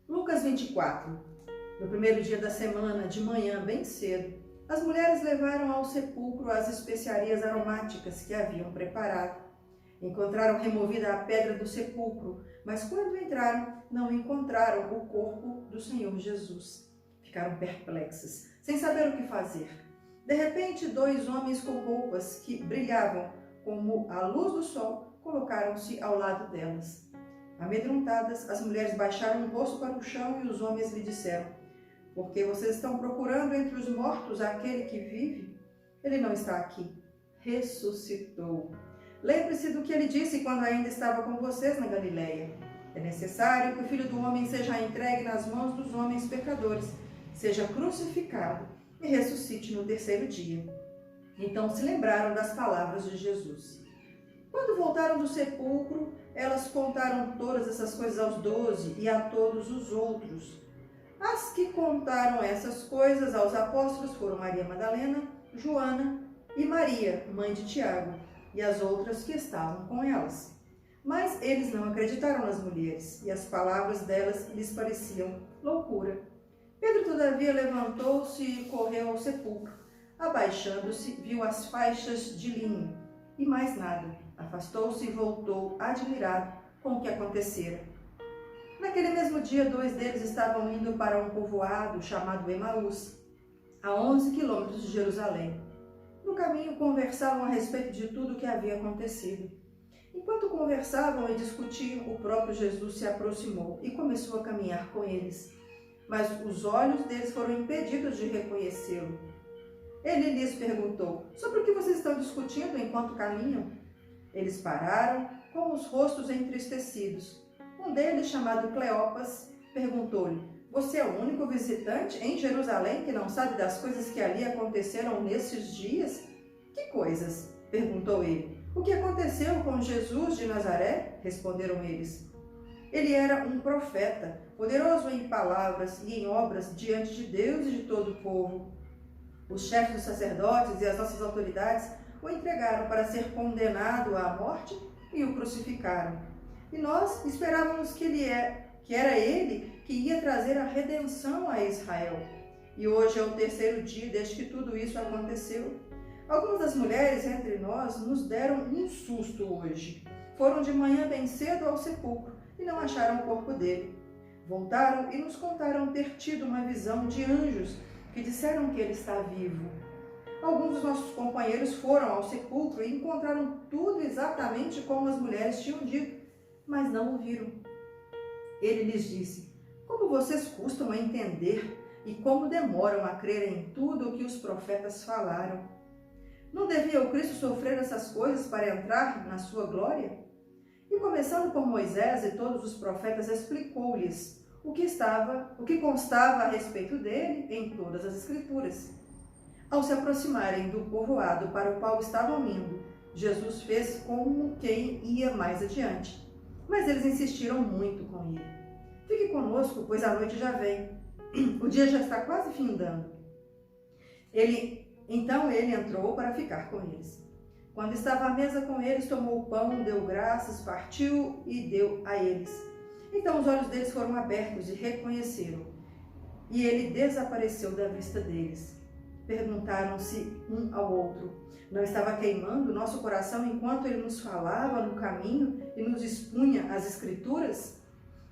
Lucas 24. No primeiro dia da semana, de manhã, bem cedo, as mulheres levaram ao sepulcro as especiarias aromáticas que haviam preparado. Encontraram removida a pedra do sepulcro, mas quando entraram, não encontraram o corpo do Senhor Jesus. Ficaram perplexas, sem saber o que fazer. De repente, 2 homens com roupas que brilhavam como a luz do sol colocaram-se ao lado delas. Amedrontadas, as mulheres baixaram o rosto para o chão e os homens lhe disseram: "Por que vocês estão procurando entre os mortos aquele que vive? Ele não está aqui. Ressuscitou. Lembre-se do que ele disse quando ainda estava com vocês na Galileia. É necessário que o Filho do Homem seja entregue nas mãos dos homens pecadores, seja crucificado e ressuscite no 3º dia." Então se lembraram das palavras de Jesus. Quando voltaram do sepulcro, elas contaram todas essas coisas aos 12 e a todos os outros. As que contaram essas coisas aos apóstolos foram Maria Madalena, Joana e Maria, mãe de Tiago, e as outras que estavam com elas. Mas eles não acreditaram nas mulheres, e as palavras delas lhes pareciam loucura. Pedro, todavia, levantou-se e correu ao sepulcro. Abaixando-se, viu as faixas de linho, e mais nada. Afastou-se e voltou, admirado com o que acontecera. Naquele mesmo dia, 2 deles estavam indo para um povoado chamado Emaús, a 11 quilômetros de Jerusalém. No caminho, conversavam a respeito de tudo o que havia acontecido. Enquanto conversavam e discutiam, o próprio Jesus se aproximou e começou a caminhar com eles. Mas os olhos deles foram impedidos de reconhecê-lo. Ele lhes perguntou: "Sobre o que vocês estão discutindo enquanto caminham?" Eles pararam, com os rostos entristecidos. Um deles, chamado Cleopas, perguntou-lhe: "Você é o único visitante em Jerusalém que não sabe das coisas que ali aconteceram nesses dias?" "Que coisas?" perguntou ele. "O que aconteceu com Jesus de Nazaré?" responderam eles. "Ele era um profeta, poderoso em palavras e em obras diante de Deus e de todo o povo. Os chefes dos sacerdotes e as nossas autoridades o entregaram para ser condenado à morte e o crucificaram. E nós esperávamos que era ele que ia trazer a redenção a Israel. E hoje é o 3º dia desde que tudo isso aconteceu. Algumas das mulheres entre nós nos deram um susto hoje. Foram de manhã bem cedo ao sepulcro e não acharam o corpo dele. Voltaram e nos contaram ter tido uma visão de anjos que disseram que ele está vivo. Alguns dos nossos companheiros foram ao sepulcro e encontraram tudo exatamente como as mulheres tinham dito, mas não o viram." Ele lhes disse: "Como vocês custam a entender e como demoram a crer em tudo o que os profetas falaram. Não devia o Cristo sofrer essas coisas para entrar na sua glória?" E começando por Moisés e todos os profetas, explicou-lhes o que constava a respeito dele em todas as Escrituras. Ao se aproximarem do povoado para o qual estavam indo, Jesus fez como quem ia mais adiante. Mas eles insistiram muito com ele: "Fique conosco, pois a noite já vem. O dia já está quase findando." Então ele entrou para ficar com eles. Quando estava à mesa com eles, tomou o pão, deu graças, partiu e deu a eles. Então os olhos deles foram abertos e reconheceram. E ele desapareceu da vista deles. Perguntaram-se um ao outro: "Não estava queimando nosso coração enquanto ele nos falava no caminho e nos expunha as Escrituras?"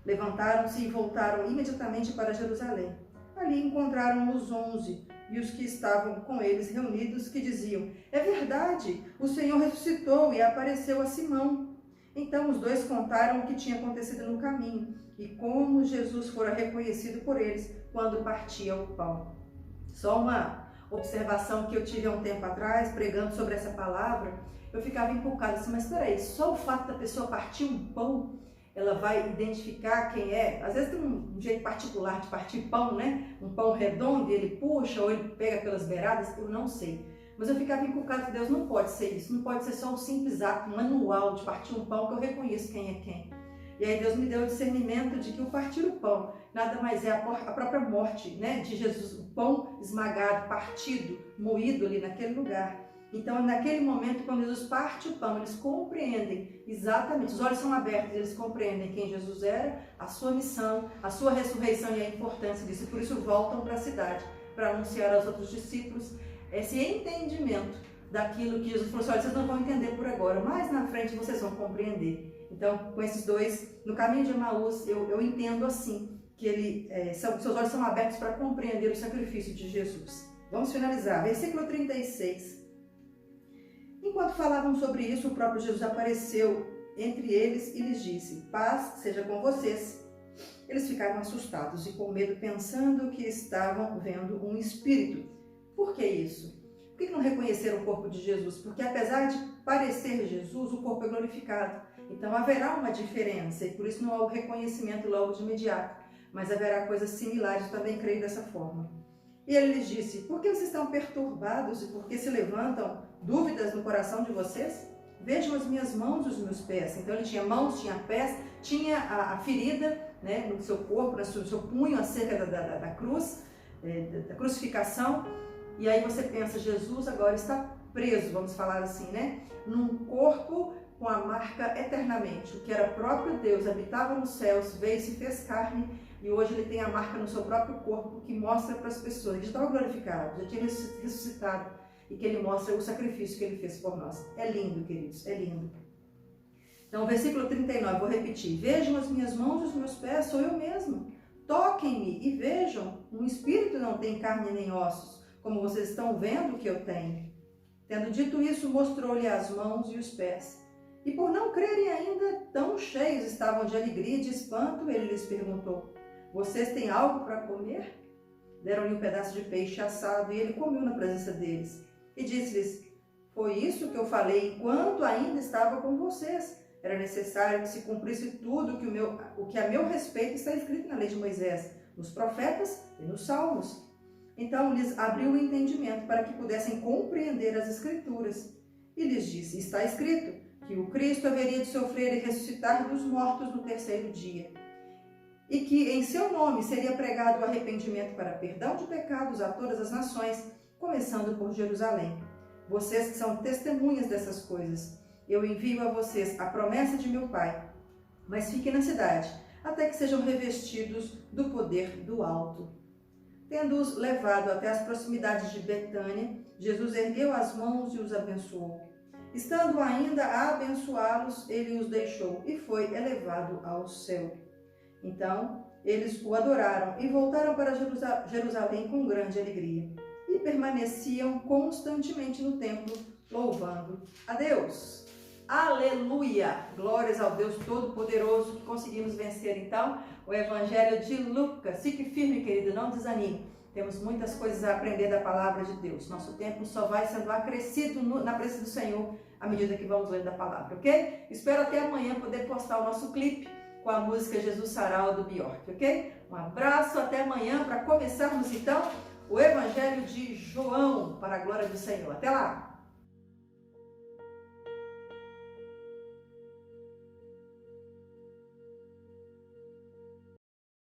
Levantaram-se e voltaram imediatamente para Jerusalém. Ali encontraram os 11 e os que estavam com eles reunidos, que diziam: "É verdade, o Senhor ressuscitou e apareceu a Simão." Então os 2 contaram o que tinha acontecido no caminho e como Jesus fora reconhecido por eles quando partia o pão. Só uma observação que eu tive há um tempo atrás, pregando sobre essa palavra, eu ficava encucada assim: mas espera aí, só o fato da pessoa partir um pão, ela vai identificar quem é? Às vezes tem um jeito particular de partir pão, né? Um pão redondo e ele puxa ou ele pega pelas beiradas, eu não sei. Mas eu ficava encucada que Deus não pode ser isso, não pode ser só um simples ato manual de partir um pão que eu reconheço quem é quem. E aí Deus me deu o discernimento de que o partir o pão nada mais é a própria morte, né, de Jesus, o pão esmagado, partido, moído ali naquele lugar. Então, naquele momento, quando Jesus parte o pão, eles compreendem exatamente, os olhos são abertos, eles compreendem quem Jesus era, a sua missão, a sua ressurreição e a importância disso. E por isso voltam para a cidade, para anunciar aos outros discípulos esse entendimento daquilo que Jesus falou assim, olha, vocês não vão entender por agora, mas na frente vocês vão compreender. Então, com esses dois, no caminho de Emaús, eu entendo assim, que seus olhos são abertos para compreender o sacrifício de Jesus. Vamos finalizar. Versículo 36. Enquanto falavam sobre isso, o próprio Jesus apareceu entre eles e lhes disse, paz seja com vocês. Eles ficaram assustados e com medo, pensando que estavam vendo um espírito. Por que isso? Por que não reconheceram o corpo de Jesus? Porque apesar de parecer Jesus, o corpo é glorificado. Então haverá uma diferença e por isso não há o reconhecimento logo de imediato. Mas haverá coisas similares, também creio dessa forma. E ele lhes disse, por que vocês estão perturbados e por que se levantam dúvidas no coração de vocês? Vejam as minhas mãos e os meus pés. Então ele tinha mãos, tinha pés, tinha a ferida, né, no seu corpo, no seu punho acerca da cruz, da crucificação. E aí você pensa, Jesus agora está preso, vamos falar assim, né? Num corpo com a marca eternamente. O que era próprio Deus, habitava nos céus, veio e se fez carne. E hoje ele tem a marca no seu próprio corpo que mostra para as pessoas que já estava glorificado, já tinha ressuscitado e que ele mostra o sacrifício que ele fez por nós. É lindo, queridos, é lindo. Então, versículo 39, vou repetir. Vejam as minhas mãos e os meus pés, sou eu mesmo. Toquem-me e vejam, um espírito não tem carne nem ossos, como vocês estão vendo que eu tenho. Tendo dito isso, mostrou-lhe as mãos e os pés. E por não crerem ainda, tão cheios estavam de alegria e de espanto, ele lhes perguntou, vocês têm algo para comer? Deram-lhe um pedaço de peixe assado e ele comeu na presença deles. E disse-lhes, foi isso que eu falei enquanto ainda estava com vocês. Era necessário que se cumprisse tudo o que a meu respeito está escrito na lei de Moisés, nos profetas e nos salmos. Então lhes abriu o entendimento para que pudessem compreender as escrituras. E lhes disse, está escrito que o Cristo haveria de sofrer e ressuscitar dos mortos no terceiro dia. E que em seu nome seria pregado o arrependimento para perdão de pecados a todas as nações, começando por Jerusalém. Vocês que são testemunhas dessas coisas, eu envio a vocês a promessa de meu Pai, mas fiquem na cidade, até que sejam revestidos do poder do alto. Tendo-os levado até as proximidades de Betânia, Jesus ergueu as mãos e os abençoou. Estando ainda a abençoá-los, ele os deixou e foi elevado ao céu. Então, eles o adoraram e voltaram para Jerusalém com grande alegria. E permaneciam constantemente no templo, louvando a Deus. Aleluia! Glórias ao Deus Todo-Poderoso que conseguimos vencer, então, o Evangelho de Lucas. Fique firme, querido, não desanime. Temos muitas coisas a aprender da Palavra de Deus. Nosso tempo só vai sendo acrescido na presença do Senhor à medida que vamos lendo a Palavra, ok? Espero até amanhã poder postar o nosso clipe com a música Jesus Sarau do Bjork, ok? Um abraço, até amanhã para começarmos então o Evangelho de João, para a glória do Senhor. Até lá!